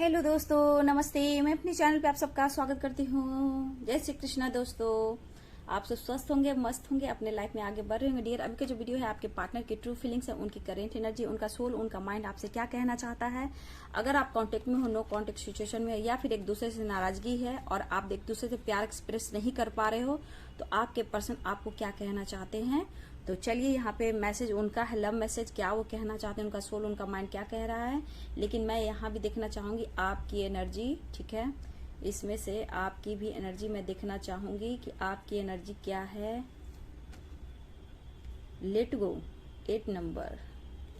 Hello दोस्तों, नमस्ते। मैं अपने चैनल पे आप सबका स्वागत करती हूँ। जय श्री कृष्णा। दोस्तों, आप सब स्वस्थ होंगे, मस्त होंगे, अपने लाइफ में आगे बढ़ रहे होंगे। डियर, अभी का जो वीडियो है आपके पार्टनर की ट्रू फीलिंग्स है, उनकी करेंट एनर्जी, उनका सोल, उनका माइंड आपसे क्या कहना चाहता है। अगर आप कांटेक्ट में हो, नो कांटेक्ट सिचुएशन में, या फिर एक दूसरे से नाराजगी है और आप एक दूसरे से प्यार एक्सप्रेस नहीं कर पा रहे हो, तो आपके पर्सन आपको क्या कहना चाहते हैं। तो चलिए, यहाँ पे मैसेज उनका है, लव मैसेज, क्या वो कहना चाहते हैं, उनका सोल, उनका माइंड क्या कह रहा है। लेकिन मैं यहाँ भी देखना चाहूंगी आपकी एनर्जी, ठीक है। इसमें से आपकी भी एनर्जी मैं देखना चाहूंगी कि आपकी एनर्जी क्या है। Let go, 8 number.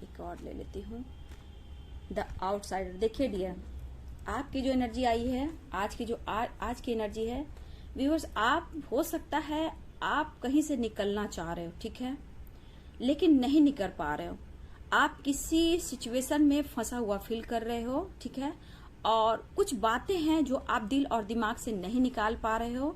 एक और ले लेती हूँ, द आउटसाइडर। देखिए डियर, आपकी जो एनर्जी आई है, आज की जो आज की एनर्जी है व्यूअर्स, आप हो सकता है आप कहीं से निकलना चाह रहे हो, ठीक है, लेकिन नहीं निकल पा रहे हो। आप किसी सिचुएशन में फंसा हुआ फील कर रहे हो, ठीक है, और कुछ बातें हैं जो आप दिल और दिमाग से नहीं निकाल पा रहे हो।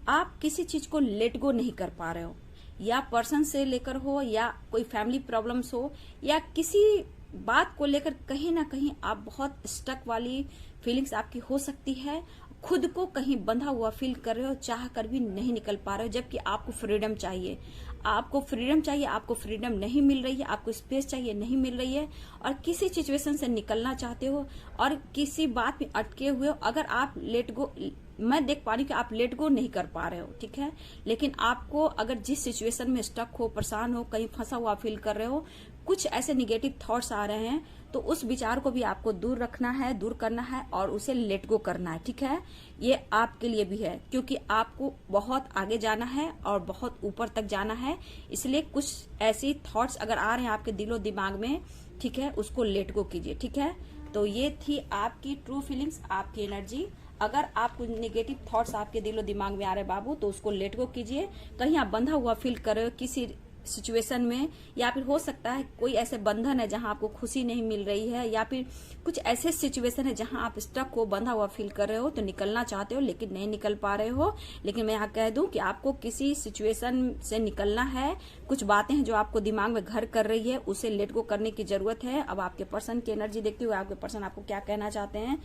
आप किसी चीज को लेट गो नहीं कर पा रहे हो, या पर्सन से लेकर हो, या कोई फैमिली प्रॉब्लम्स हो, या किसी बात को लेकर कहीं ना कहीं आप बहुत स्टक वाली फीलिंग्स आपकी हो सकती है। खुद को कहीं बंधा हुआ फील कर रहे हो, चाह कर भी नहीं निकल पा रहे हो, जबकि आपको फ्रीडम चाहिए। आपको फ्रीडम चाहिए, आपको फ्रीडम नहीं मिल रही है। आपको स्पेस चाहिए, नहीं मिल रही है। और किसी सिचुएशन से निकलना चाहते हो और किसी बात में अटके हुए हो। अगर आप लेट गो, मैं देख पा रही हूँ कि आप लेट गो नहीं कर पा रहे हो, ठीक है, लेकिन आपको अगर जिस सिचुएशन में स्टक हो, परेशान हो, कहीं फंसा हुआ फील कर रहे हो, कुछ ऐसे निगेटिव थॉट्स आ रहे हैं, तो उस विचार को भी आपको दूर रखना है, दूर करना है और उसे लेट गो करना है, ठीक है। ये आपके लिए भी है, क्योंकि आपको बहुत आगे जाना है और बहुत ऊपर तक जाना है। इसलिए कुछ ऐसी थॉट्स अगर आ रहे हैं आपके दिलो दिमाग में, ठीक है, उसको लेट गो कीजिए, ठीक है। तो ये थी आपकी ट्रू फीलिंग्स, आपकी एनर्जी। अगर आप कुछ नेगेटिव थॉट्स आपके दिलो दिमाग में आ रहे बाबू, तो उसको लेट गो कीजिए। कहीं आप बंधा हुआ फील कर रहे हो किसी सिचुएशन में, या फिर हो सकता है कोई ऐसे बंधन है जहां आपको खुशी नहीं मिल रही है, या फिर कुछ ऐसे सिचुएशन है जहां आप स्टक हो, बंधा हुआ फील कर रहे हो, तो निकलना चाहते हो लेकिन नहीं निकल पा रहे हो। लेकिन मैं यहाँ कह दूं कि आपको किसी सिचुएशन से निकलना है। कुछ बातें हैं जो आपको दिमाग में घर कर रही है, उसे लेट गो करने की जरूरत है। अब आपके पर्सन की एनर्जी देखते हुए आपके पर्सन आपको क्या कहना चाहते हैं।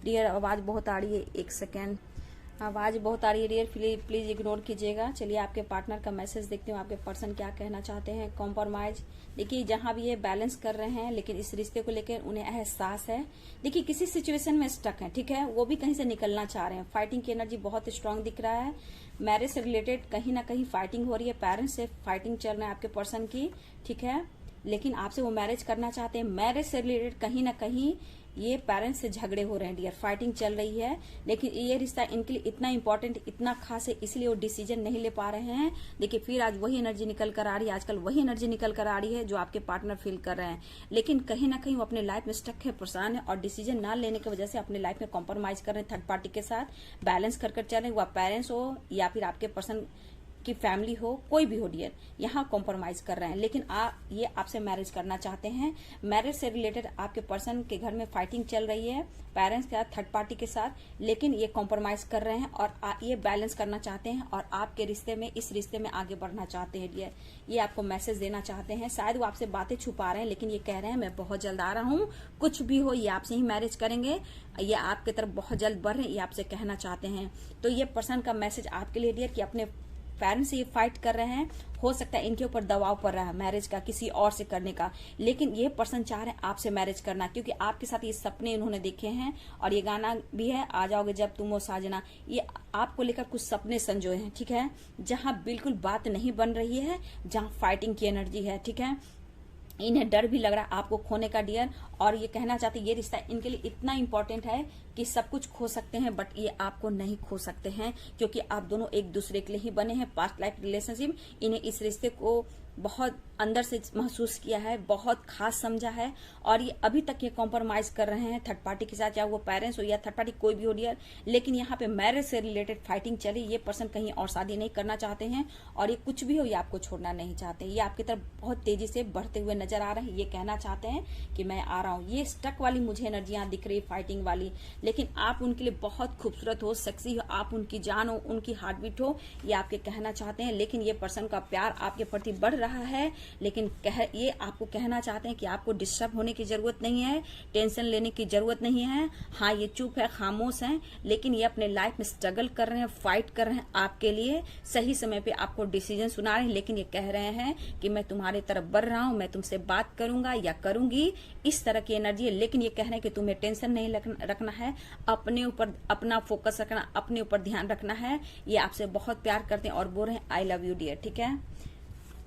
डियर, आवाज बहुत आ रही है, एक सेकेंड, आवाज बहुत आ रही है डियर, प्लीज इग्नोर कीजिएगा। चलिए आपके पार्टनर का मैसेज देखते हो, आपके पर्सन क्या कहना चाहते हैं। कॉम्प्रोमाइज, देखिए जहां भी ये बैलेंस कर रहे हैं, लेकिन इस रिश्ते को लेकर उन्हें एहसास है। देखिए किसी सिचुएशन में स्टक है, ठीक है, वो भी कहीं से निकलना चाह रहे हैं। फाइटिंग की एनर्जी बहुत स्ट्रांग दिख रहा है। मैरिज से रिलेटेड कहीं ना कहीं फाइटिंग हो रही है, पेरेंट्स से फाइटिंग चल रहा है आपके पर्सन की, ठीक है, लेकिन आपसे वो मैरिज करना चाहते हैं। मैरिज से रिलेटेड कहीं ना कहीं ये पेरेंट्स से झगड़े हो रहे हैं डियर, फाइटिंग चल रही है, लेकिन ये रिश्ता इनके लिए इतना इंपॉर्टेंट, इतना खास है, इसलिए वो डिसीजन नहीं ले पा रहे हैं। देखिए फिर आज वही एनर्जी निकल कर आ रही है, आजकल वही एनर्जी निकल कर आ रही है जो आपके पार्टनर फील कर रहे हैं। लेकिन कहीं ना कहीं वो अपने लाइफ में स्टक है, परेशान है, और डिसीजन ना लेने की वजह से अपने लाइफ में कॉम्प्रोमाइज कर रहे हैं, थर्ड पार्टी के साथ बैलेंस कर चल रहे हैं। वह पेरेंट्स हो या फिर आपके पर्सन की फैमिली हो, कोई भी हो डियर, यहाँ कॉम्प्रोमाइज कर रहे हैं। लेकिन ये आपसे मैरिज करना चाहते हैं। मैरिज से रिलेटेड आपके पर्सन के घर में फाइटिंग चल रही है पेरेंट्स के साथ, थर्ड पार्टी के साथ, लेकिन ये कॉम्प्रोमाइज कर रहे हैं और ये बैलेंस करना चाहते हैं और आपके रिश्ते में, इस रिश्ते में आगे बढ़ना चाहते हैं डियर। ये आपको मैसेज देना चाहते हैं। शायद वो आपसे बातें छुपा रहे हैं, लेकिन ये कह रहे हैं मैं बहुत जल्द आ रहा हूँ, कुछ भी हो ये आपसे ही मैरिज करेंगे, ये आपके तरफ बहुत जल्द बढ़ रहे हैं, ये आपसे कहना चाहते हैं। तो ये पर्सन का मैसेज आपके लिए डियर कि अपने पेरेंट्स से ये फाइट कर रहे हैं। हो सकता है इनके ऊपर दबाव पड़ रहा है मैरिज का, किसी और से करने का, लेकिन ये पर्सन चाह रहे हैं आपसे मैरिज करना, क्योंकि आपके साथ ये सपने इन्होंने देखे हैं। और ये गाना भी है, आ जाओगे जब तुम हो साजना, ये आपको लेकर कुछ सपने संजोए हैं, ठीक है, जहां बिल्कुल बात नहीं बन रही है, जहां फाइटिंग की एनर्जी है, ठीक है। इन्हें डर भी लग रहा है आपको खोने का डियर, और ये कहना चाहते हैं ये रिश्ता इनके लिए इतना इंपॉर्टेंट है कि सब कुछ खो सकते हैं, बट ये आपको नहीं खो सकते हैं, क्योंकि आप दोनों एक दूसरे के लिए ही बने हैं। पास्ट लाइफ रिलेशनशिप, इन्हें इस रिश्ते को बहुत अंदर से महसूस किया है, बहुत खास समझा है, और ये अभी तक ये कॉम्प्रोमाइज कर रहे हैं थर्ड पार्टी के साथ, चाहे वो पेरेंट्स हो या थर्ड पार्टी कोई भी हो डियर। लेकिन यहाँ पे मैरिज से रिलेटेड फाइटिंग चली, ये पर्सन कहीं और शादी नहीं करना चाहते हैं, और ये कुछ भी हो ये आपको छोड़ना नहीं चाहते। ये आपकी तरफ बहुत तेजी से बढ़ते हुए नजर आ रहे हैं। ये कहना चाहते हैं कि मैं आ रहा हूँ। ये स्टक वाली मुझे एनर्जियां दिख रही, फाइटिंग वाली, लेकिन आप उनके लिए बहुत खूबसूरत हो, सेक्सी हो, आप उनकी जान हो, उनकी हार्ट बीट हो, ये आपके कहना चाहते हैं। लेकिन ये पर्सन का प्यार आपके प्रति बढ़ रहा है, लेकिन ये आपको कहना चाहते हैं कि आपको डिस्टर्ब होने की जरूरत नहीं है, टेंशन लेने की जरूरत नहीं है। हाँ, ये चुप है, खामोश है, लेकिन ये अपने लाइफ में स्ट्रगल कर रहे हैं, फाइट कर रहे हैं आपके लिए। सही समय पे आपको डिसीजन सुना रहे हैं, लेकिन ये कह रहे हैं कि मैं तुम्हारे तरफ बढ़ रहा हूं, मैं तुमसे बात करूंगा या करूंगी, इस तरह की एनर्जी है। लेकिन ये कह रहे हैं कि तुम्हें टेंशन नहीं रखना है, अपने ऊपर अपना फोकस रखना, अपने ऊपर ध्यान रखना है। ये आपसे बहुत प्यार करते हैं और बोल रहे हैं आई लव यू डियर, ठीक है।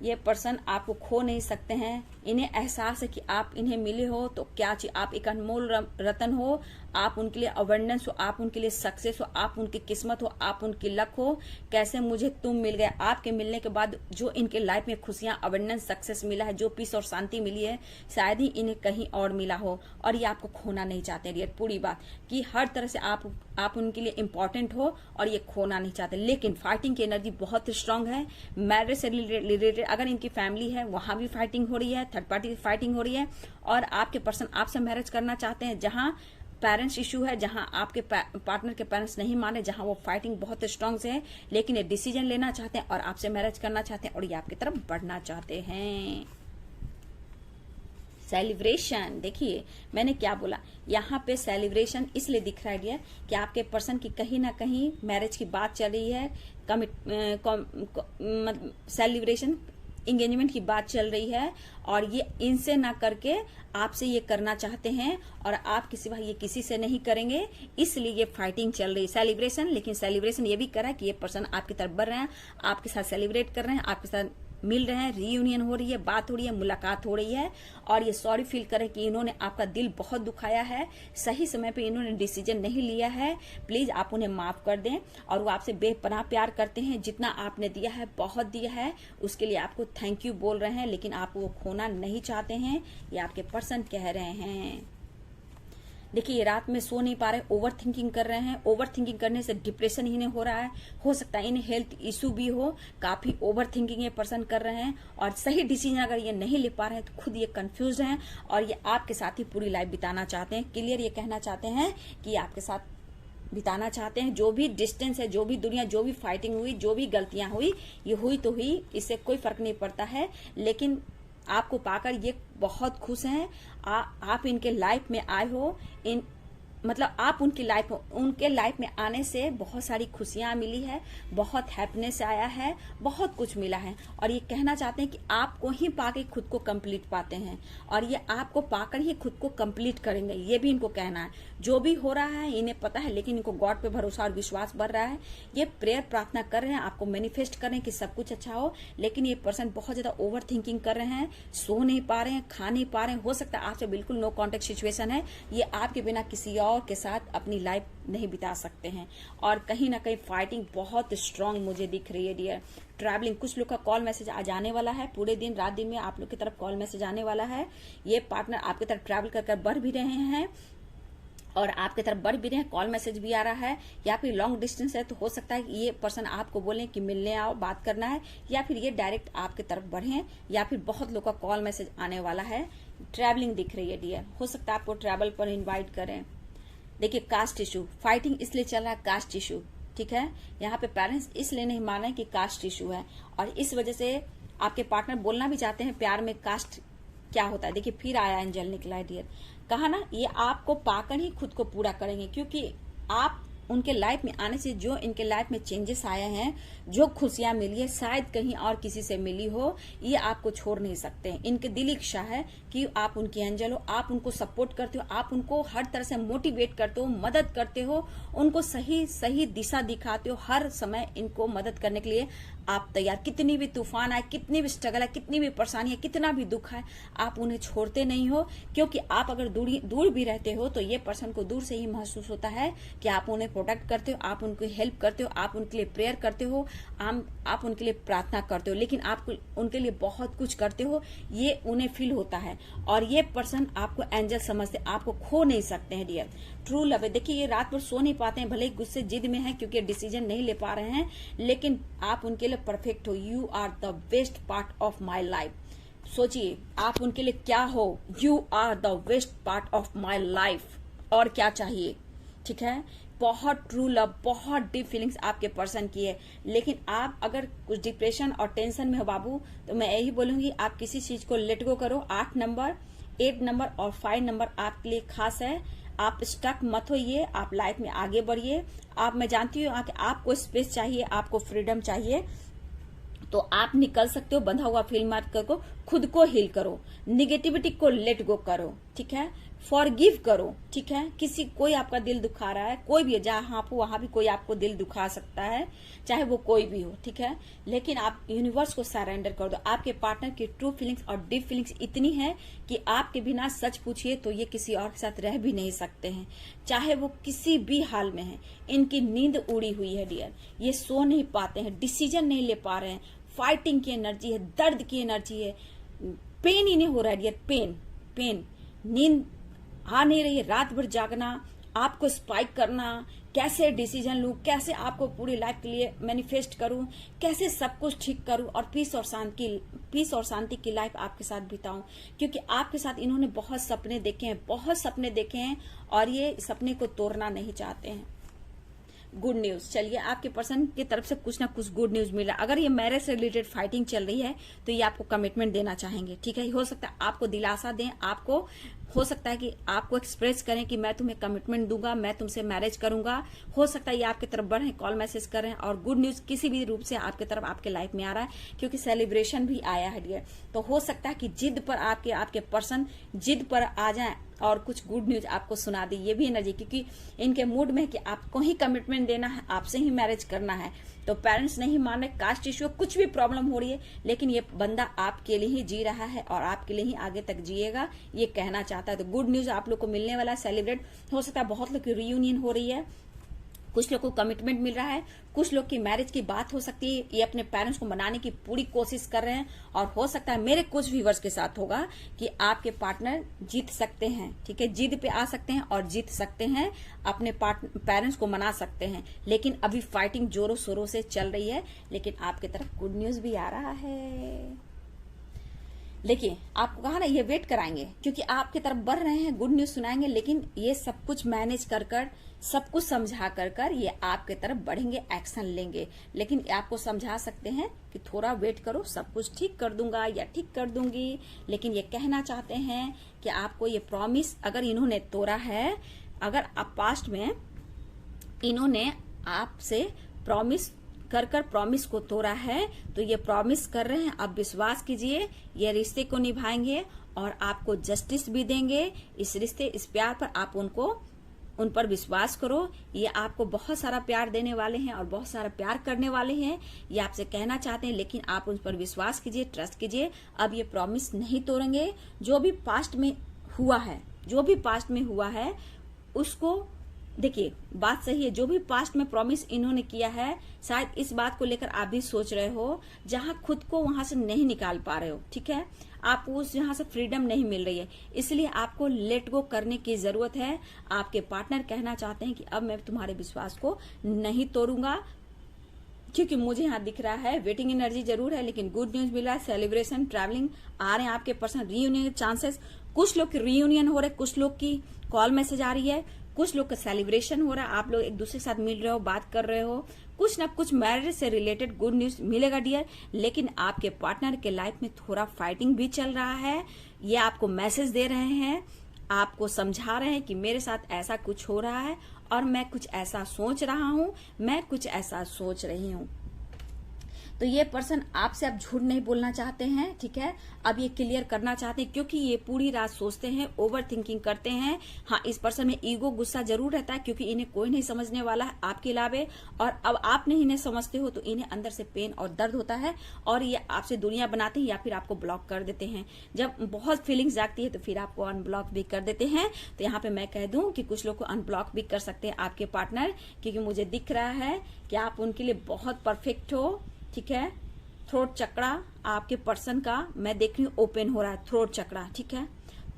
ये पर्सन आपको खो नहीं सकते हैं। इन्हें एहसास है कि आप इन्हें मिले हो तो क्या चाहिए, आप एक अनमोल रतन हो, आप उनके लिए अवेंडेंस हो, आप उनके लिए सक्सेस हो, आप उनकी किस्मत हो, आप उनकी लक हो। कैसे मुझे तुम मिल गए, आपके मिलने के बाद जो इनके लाइफ में खुशियां, अवेंडेंस, सक्सेस मिला है, जो पीस और शांति मिली है, शायद ही इन्हें कहीं और मिला हो। और ये आपको खोना नहीं चाहते डियर, पूरी बात कि हर तरह से आप उनके लिए इंपॉर्टेंट हो और ये खोना नहीं चाहते। लेकिन फाइटिंग की एनर्जी बहुत स्ट्रांग है। मैरिज से रिलेटेड अगर इनकी फैमिली है, वहां भी फाइटिंग हो रही है, थर्ड पार्टी फाइटिंग हो रही है। और आपके पर्सन आपसे मैरिज करना चाहते हैं जहां पेरेंट्स इशू है, जहां आपके पार्टनर के पेरेंट्स नहीं माने, जहां वो फाइटिंग बहुत स्ट्रांग से है, लेकिन ये डिसीजन लेना चाहते हैं और आपसे मैरिज करना चाहते हैं और ये आपकी तरफ बढ़ना चाहते हैं। सेलिब्रेशन, देखिए मैंने क्या बोला, यहाँ पे सेलिब्रेशन इसलिए दिख रहा है कि आपके पर्सन की कहीं ना कहीं मैरिज की बात चल रही है, सेलिब्रेशन एंगेजमेंट की बात चल रही है और ये इनसे ना करके आपसे ये करना चाहते हैं और आप किसी ये किसी से नहीं करेंगे, इसलिए ये फाइटिंग चल रही है। सेलिब्रेशन, लेकिन सेलिब्रेशन ये भी करा कि ये पर्सन आपकी तरफ बढ़ रहे हैं, आपके साथ सेलिब्रेट कर रहे हैं, आपके साथ मिल रहे हैं, रीयूनियन हो रही है, बात हो रही है, मुलाकात हो रही है। और ये सॉरी फील करें कि इन्होंने आपका दिल बहुत दुखाया है, सही समय पे इन्होंने डिसीजन नहीं लिया है, प्लीज आप उन्हें माफ कर दें। और वो आपसे बेपनाह प्यार करते हैं, जितना आपने दिया है बहुत दिया है, उसके लिए आपको थैंक यू बोल रहे हैं, लेकिन आप वो खोना नहीं चाहते हैं, ये आपके पर्सन कह रहे हैं। देखिए ये रात में सो नहीं पा रहे, ओवर थिंकिंग कर रहे हैं, ओवर थिंकिंग करने से डिप्रेशन इन्हें हो रहा है, हो सकता है इन्हें हेल्थ इशू भी हो, काफी ओवर थिंकिंग ये पर्सन कर रहे हैं और सही डिसीजन अगर ये नहीं ले पा रहे हैं तो खुद ये कंफ्यूज हैं और ये आपके साथ ही पूरी लाइफ बिताना चाहते हैं। क्लियर ये कहना चाहते हैं कि आपके साथ बिताना चाहते हैं। जो भी डिस्टेंस है, जो भी दुनिया, जो भी फाइटिंग हुई, जो भी गलतियां हुई, ये हुई तो हुई, इससे कोई फर्क नहीं पड़ता है, लेकिन आपको पाकर ये बहुत खुश हैं। आप इनके लाइफ में आए हो, मतलब आप उनके लाइफ में आने से बहुत सारी खुशियां मिली है, बहुत हैप्पीनेस आया है, बहुत कुछ मिला है और ये कहना चाहते हैं कि आपको ही पाके खुद को कंप्लीट पाते हैं और ये आपको पाकर ही खुद को कंप्लीट करेंगे, ये भी इनको कहना है। जो भी हो रहा है इन्हें पता है, लेकिन इनको गॉड पे भरोसा और विश्वास बढ़ रहा है। ये प्रेयर प्रार्थना कर रहे हैं, आपको मैनिफेस्ट कर रहे हैं कि सब कुछ अच्छा हो, लेकिन ये पर्सन बहुत ज्यादा ओवर थिंकिंग कर रहे हैं, सो नहीं पा रहे हैं, खा नहीं पा रहे हैं। हो सकता है आपसे बिल्कुल नो कॉन्टेक्ट सिचुएशन है, ये आपके बिना किसी और के साथ अपनी लाइफ नहीं बिता सकते हैं और कहीं ना कहीं फाइटिंग बहुत स्ट्रांग मुझे दिख रही है डियर। ट्रैवलिंग, कुछ लोग का कॉल मैसेज आ जाने वाला है, पूरे दिन रात दिन में आप लोग की तरफ कॉल मैसेज आने वाला है। ये पार्टनर आपकी तरफ ट्रैवल कर बढ़ भी रहे हैं और आपकी तरफ बढ़ भी रहे हैं, कॉल मैसेज भी आ रहा है, या फिर लॉन्ग डिस्टेंस है तो हो सकता है कि ये पर्सन आपको बोले कि मिलने आओ, बात करना है, या फिर ये डायरेक्ट आपकी तरफ बढ़े, या फिर बहुत लोग का कॉल मैसेज आने वाला है। ट्रैवलिंग दिख रही है डियर, हो सकता है आपको ट्रैवल पर इन्वाइट करें। देखिए कास्ट इशू, फाइटिंग इसलिए चल रहा है, कास्ट इशू, ठीक है। यहाँ पे पेरेंट्स इसलिए नहीं मान रहे कि कास्ट इशू है और इस वजह से आपके पार्टनर बोलना भी चाहते हैं प्यार में कास्ट क्या होता है। देखिए फिर आया एंजल निकला है डियर, कहा ना ये आपको पाकर ही खुद को पूरा करेंगे, क्योंकि आप उनके लाइफ में आने से जो इनके लाइफ में चेंजेस आए हैं, जो खुशियां मिली है, शायद कहीं और किसी से मिली हो, ये आपको छोड़ नहीं सकते हैं। इनके दिल इच्छा है कि आप उनकी एंजल हो, आप उनको सपोर्ट करते हो, आप उनको हर तरह से मोटिवेट करते हो, मदद करते हो, उनको सही सही दिशा दिखाते हो, हर समय इनको मदद करने के लिए आप तैयार। कितनी भी तूफान आए, कितनी भी स्ट्रगल है, कितनी भी परेशानी है, कितना भी दुख है, आप उन्हें छोड़ते नहीं हो, क्योंकि आप अगर दूर भी रहते हो तो ये पर्सन को दूर से ही महसूस होता है कि आप उन्हें प्रोटेक्ट करते हो, आप उनकी हेल्प करते हो, आप उनके लिए प्रेयर करते हो, आप उनके लिए प्रार्थना करते हो, लेकिन आप उनके लिए बहुत कुछ करते हो, ये उन्हें फील होता है और ये पर्सन आपको एंजल समझते, आपको खो नहीं सकते हैं डियर। ट्रू लव है। देखिए ये रात भर सो नहीं पाते हैं, भले ही गुस्से जिद में है क्योंकि डिसीजन नहीं ले पा रहे हैं, लेकिन आप उनके लिए परफेक्ट हो। You are the best part of my life. सोचिए आप उनके लिए क्या हो, you are the best part of my life, और क्या चाहिए, ठीक है। बहुत ट्रू लव, बहुत डीप फीलिंग्स आपके पर्सन की है। लेकिन आप अगर कुछ डिप्रेशन और टेंशन में हो बाबू, तो मैं यही बोलूंगी आप किसी चीज को लेट गो करो। 8 नंबर, 8 नंबर और 5 नंबर आपके लिए खास है। आप स्टक मत होइए, आप लाइफ में आगे बढ़िए। मैं जानती हूँ कि आपको स्पेस चाहिए, आपको फ्रीडम चाहिए, तो आप निकल सकते हो। बंधा हुआ फील मत करो, खुद को हील करो, निगेटिविटी को लेट गो करो, ठीक है। फॉरगिव करो, ठीक है। कोई आपका दिल दुखा रहा है, कोई भी है, जहां आप वहां भी कोई आपको दिल दुखा सकता है, चाहे वो कोई भी हो, ठीक है। लेकिन आप यूनिवर्स को सरेंडर कर दो। आपके पार्टनर की ट्रू फीलिंग्स और डीप फीलिंग्स इतनी है कि आपके बिना सच पूछिए तो ये किसी और के साथ रह भी नहीं सकते हैं, चाहे वो किसी भी हाल में है। इनकी नींद उड़ी हुई है डियर, ये सो नहीं पाते हैं, डिसीजन नहीं ले पा रहे हैं, फाइटिंग की एनर्जी है, दर्द की एनर्जी है, पेन इन्हें हो रहा है डियर, पेन। नींद आ नहीं रही है, रात भर जागना, आपको स्पाइक करना, कैसे डिसीजन लूं, कैसे आपको पूरी लाइफ के लिए मैनिफेस्ट करूं, कैसे सब कुछ ठीक करूं और पीस और शांति की लाइफ आपके साथ बिताऊं। क्योंकि आपके साथ इन्होंने बहुत सपने देखे हैं और ये सपने को तोड़ना नहीं चाहते हैं। गुड न्यूज, चलिए आपके पर्सन की तरफ से कुछ ना कुछ गुड न्यूज मिल रहा है। अगर ये मैरिज से रिलेटेड फाइटिंग चल रही है तो ये आपको कमिटमेंट देना चाहेंगे, ठीक है। हो सकता है आपको दिलासा दें, आपको हो सकता है कि आपको एक्सप्रेस करें कि मैं तुम्हें कमिटमेंट दूंगा, मैं तुमसे मैरिज करूंगा। हो सकता है ये आपकी तरफ बढ़े, कॉल मैसेज करें और गुड न्यूज किसी भी रूप से आपके तरफ आपके लाइफ में आ रहा है, क्योंकि सेलिब्रेशन भी आया है डियर। तो हो सकता है कि जिद पर आपके पर्सन जिद पर आ जाए और कुछ गुड न्यूज आपको सुना दी। ये भी एनर्जी, क्योंकि इनके मूड में कि आपको ही कमिटमेंट देना है, आपसे ही मैरिज करना है। तो पेरेंट्स नहीं मान रहे, कास्ट इश्यू, कुछ भी प्रॉब्लम हो रही है, लेकिन ये बंदा आपके लिए ही जी रहा है और आपके लिए ही आगे तक जिएगा, ये कहना चाहता है। तो गुड न्यूज आप लोग को मिलने वाला है, सेलिब्रेट। हो सकता है बहुत लोग की रियूनियन हो रही है, कुछ लोग को कमिटमेंट मिल रहा है, कुछ लोग की मैरिज की बात हो सकती है। ये अपने पेरेंट्स को मनाने की पूरी कोशिश कर रहे हैं और हो सकता है मेरे कुछ व्यूअर्स के साथ होगा कि आपके पार्टनर जीत सकते हैं, ठीक है। जिद पे आ सकते हैं और जीत सकते हैं, अपने पेरेंट्स को मना सकते हैं। लेकिन अभी फाइटिंग जोरों शोरों से चल रही है, लेकिन आपकी तरफ गुड न्यूज भी आ रहा है। देखिए आपको कहा ना, ये वेट कराएंगे क्योंकि आपकी तरफ बढ़ रहे हैं, गुड न्यूज सुनाएंगे। लेकिन ये सब कुछ मैनेज कर सब कुछ समझा कर ये आपके तरफ बढ़ेंगे, एक्शन लेंगे। लेकिन आपको समझा सकते हैं कि थोड़ा वेट करो, सब कुछ ठीक कर दूंगा या ठीक कर दूंगी। लेकिन ये कहना चाहते हैं कि आपको ये प्रॉमिस अगर इन्होंने तोड़ा है, अगर आप पास्ट में इन्होंने आपसे प्रॉमिस कर प्रॉमिस को तोड़ा है, तो ये प्रॉमिस कर रहे हैं, आप विश्वास कीजिए, ये रिश्ते को निभाएंगे और आपको जस्टिस भी देंगे। इस रिश्ते, इस प्यार पर आप उन पर विश्वास करो। ये आपको बहुत सारा प्यार देने वाले हैं और बहुत सारा प्यार करने वाले हैं, ये आपसे कहना चाहते हैं। लेकिन आप उन पर विश्वास कीजिए, ट्रस्ट कीजिए। अब ये प्रॉमिस नहीं तोड़ेंगे। जो भी पास्ट में हुआ है उसको देखिए, बात सही है। जो भी पास्ट में प्रॉमिस इन्होंने किया है, शायद इस बात को लेकर आप भी सोच रहे हो, जहां खुद को वहां से नहीं निकाल पा रहे हो, ठीक है। आपको उस जहां से फ्रीडम नहीं मिल रही है, इसलिए आपको लेट गो करने की जरूरत है। आपके पार्टनर कहना चाहते हैं कि अब मैं तुम्हारे विश्वास को नहीं तोड़ूंगा, क्योंकि मुझे यहाँ दिख रहा है वेटिंग एनर्जी जरूर है, लेकिन गुड न्यूज मिल रहा है। सेलिब्रेशन, ट्रैवलिंग आ रहे हैं आपके पर्सन, रियूनियन चांसेस। कुछ लोग की रियूनियन हो रहे, कुछ लोग की कॉल मैसेज आ रही है, कुछ लोग का सेलिब्रेशन हो रहा है, आप लोग एक दूसरे के साथ मिल रहे हो, बात कर रहे हो। कुछ ना कुछ मैरिज से रिलेटेड गुड न्यूज मिलेगा डियर। लेकिन आपके पार्टनर के लाइफ में थोड़ा फाइटिंग भी चल रहा है। ये आपको मैसेज दे रहे हैं, आपको समझा रहे हैं कि मेरे साथ ऐसा कुछ हो रहा है और मैं कुछ ऐसा सोच रहा हूं, मैं कुछ ऐसा सोच रही हूं। तो ये पर्सन आपसे अब झूठ नहीं बोलना चाहते हैं, ठीक है। अब ये क्लियर करना चाहते हैं, क्योंकि ये पूरी रात सोचते हैं, ओवर थिंकिंग करते हैं। हाँ, इस पर्सन में ईगो, गुस्सा जरूर रहता है, क्योंकि इन्हें कोई नहीं समझने वाला है आपके अलावे। और अब आप नहीं इन्हें समझते हो तो इन्हें अंदर से पेन और दर्द होता है और ये आपसे दुनिया बनाते हैं या फिर आपको ब्लॉक कर देते हैं। जब बहुत फीलिंग्स जागती है तो फिर आपको अनब्लॉक भी कर देते हैं। तो यहाँ पे मैं कह दूं कि कुछ लोग को अनब्लॉक भी कर सकते हैं आपके पार्टनर, क्योंकि मुझे दिख रहा है कि आप उनके लिए बहुत परफेक्ट हो, ठीक है। थ्रोट चक्रा आपके पर्सन का मैं देख रही हूँ ओपन हो रहा है, थ्रोट चक्रा, ठीक है।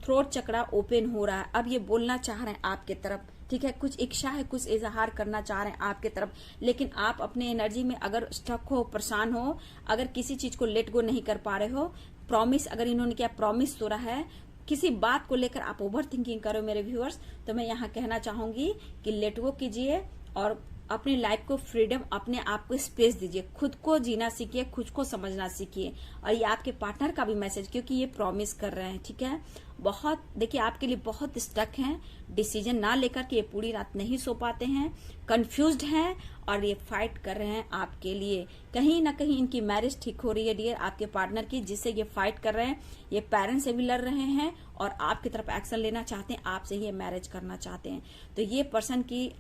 थ्रोट चक्रा ओपन हो रहा है। अब ये बोलना चाह रहे हैं आपके तरफ, ठीक है। कुछ इच्छा है, कुछ इजहार करना चाह रहे हैं आपके तरफ। लेकिन आप अपने एनर्जी में अगर स्टक हो, परेशान हो, अगर किसी चीज को लेट गो नहीं कर पा रहे हो, प्रॉमिस अगर इन्होंने क्या प्रॉमिस तोड़ा है, किसी बात को लेकर आप ओवर थिंकिंग करो मेरे व्यूअर्स, तो मैं यहाँ कहना चाहूंगी कि लेट गो कीजिए और अपनी लाइफ को फ्रीडम, अपने आप को स्पेस दीजिए, खुद को जीना सीखिए, खुद को समझना सीखिए। और ये आपके पार्टनर का भी मैसेज, क्योंकि ये प्रॉमिस कर रहे हैं, ठीक है। बहुत देखिए आपके लिए बहुत स्टक हैं, डिसीजन ना लेकर के ये पूरी रात नहीं सो पाते हैं, कंफ्यूज्ड हैं और ये फाइट कर रहे हैं आपके लिए। कहीं ना कहीं इनकी मैरिज ठीक हो रही है डियर आपके पार्टनर की, जिससे ये फाइट कर रहे हैं। ये पेरेंट्स से भी लड़ रहे हैं और आपकी तरफ एक्शन लेना चाहते हैं, आपसे ये मैरिज करना चाहते हैं। तो ये पर्सन की,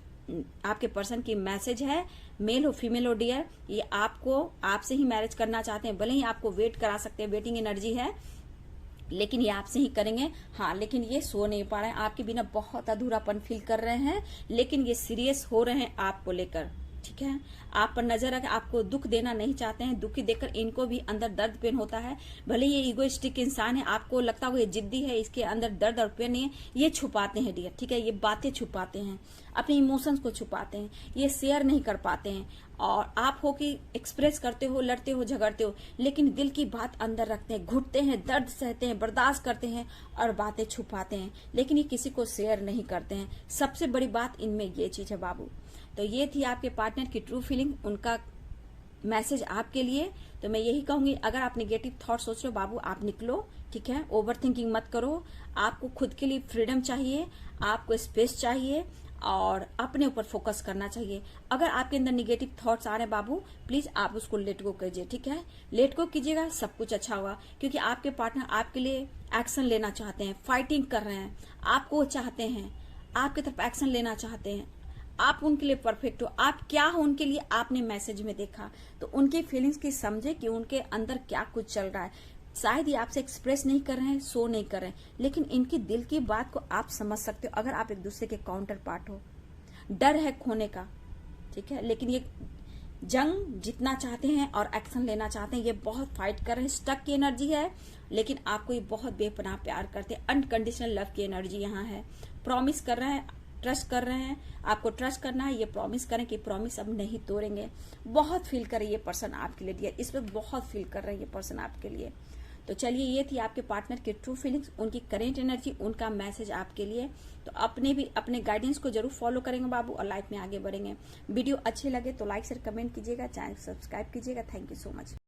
आपके पर्सन की मैसेज है, मेल हो फीमेल हो डियर, ये आपको आपसे ही मैरिज करना चाहते हैं। भले ही आपको वेट करा सकते हैं, वेटिंग एनर्जी है, लेकिन ये आपसे ही करेंगे। हाँ, लेकिन ये सो नहीं पा रहे हैं, आपके बिना बहुत अधूरापन फील कर रहे हैं, लेकिन ये सीरियस हो रहे हैं आपको लेकर, ठीक है। आप पर नजर रख, आपको दुख देना नहीं चाहते हैं। दुखी देखकर इनको भी अंदर दर्द पेन होता है। भले ये इगोइस्टिक इंसान है, आपको लगता है ये जिद्दी है, इसके अंदर दर्द और पेन है, ये छुपाते हैं डियर, ठीक है। ये बातें छुपाते हैं, अपने इमोशंस को छुपाते हैं, ये शेयर नहीं कर पाते हैं। और आप हो कि एक्सप्रेस करते हो, लड़ते हो, झगड़ते हो, लेकिन दिल की बात अंदर रखते हैं, घुटते हैं, दर्द सहते हैं, बर्दाश्त करते हैं और बातें छुपाते हैं, लेकिन ये किसी को शेयर नहीं करते हैं। सबसे बड़ी बात इनमें ये चीज है बाबू। तो ये थी आपके पार्टनर की ट्रू फीलिंग, उनका मैसेज आपके लिए। तो मैं यही कहूंगी, अगर आप नेगेटिव थॉट सोच रहे हो बाबू, आप निकलो, ठीक है। ओवर थिंकिंग मत करो, आपको खुद के लिए फ्रीडम चाहिए, आपको स्पेस चाहिए और अपने ऊपर फोकस करना चाहिए। अगर आपके अंदर निगेटिव थॉट्स आ रहे हैं बाबू, प्लीज आप उसको लेट गो कीजिए, ठीक है। लेट गो कीजिएगा, सब कुछ अच्छा होगा, क्योंकि आपके पार्टनर आपके लिए एक्शन लेना चाहते हैं, फाइटिंग कर रहे हैं, आपको चाहते हैं, आपकी तरफ एक्शन लेना चाहते हैं। आप उनके लिए परफेक्ट हो, आप क्या हो उनके लिए आपने मैसेज में देखा, तो उनकी फीलिंग्स की समझे कि उनके अंदर क्या कुछ चल रहा है। शायद ये आपसे एक्सप्रेस नहीं कर रहे हैं, शो नहीं कर रहे हैं, लेकिन इनकी दिल की बात को आप समझ सकते हो अगर आप एक दूसरे के काउंटर पार्ट हो। डर है खोने का, ठीक है, लेकिन ये जंग जीतना चाहते हैं और एक्शन लेना चाहते हैं। ये बहुत फाइट कर रहे हैं, स्टक की एनर्जी है, लेकिन आपको ये बहुत बेपनाह प्यार करते हैं, अनकंडीशनल लव की एनर्जी यहाँ है। प्रॉमिस कर रहे हैं, ट्रस्ट कर रहे हैं, आपको ट्रस्ट करना है। ये प्रॉमिस करें कि प्रॉमिस अब नहीं तोड़ेंगे। बहुत फील करे ये पर्सन आपके लिए डियर, इस पर बहुत फील कर रहे हैं ये पर्सन आपके लिए। तो चलिए, ये थी आपके पार्टनर की ट्रू फीलिंग्स, उनकी करेंट एनर्जी, उनका मैसेज आपके लिए। तो अपने गाइडेंस को जरूर फॉलो करेंगे बाबू और लाइफ में आगे बढ़ेंगे। वीडियो अच्छे लगे तो लाइक शेयर कमेंट कीजिएगा, चैनल सब्सक्राइब कीजिएगा। Thank you so much.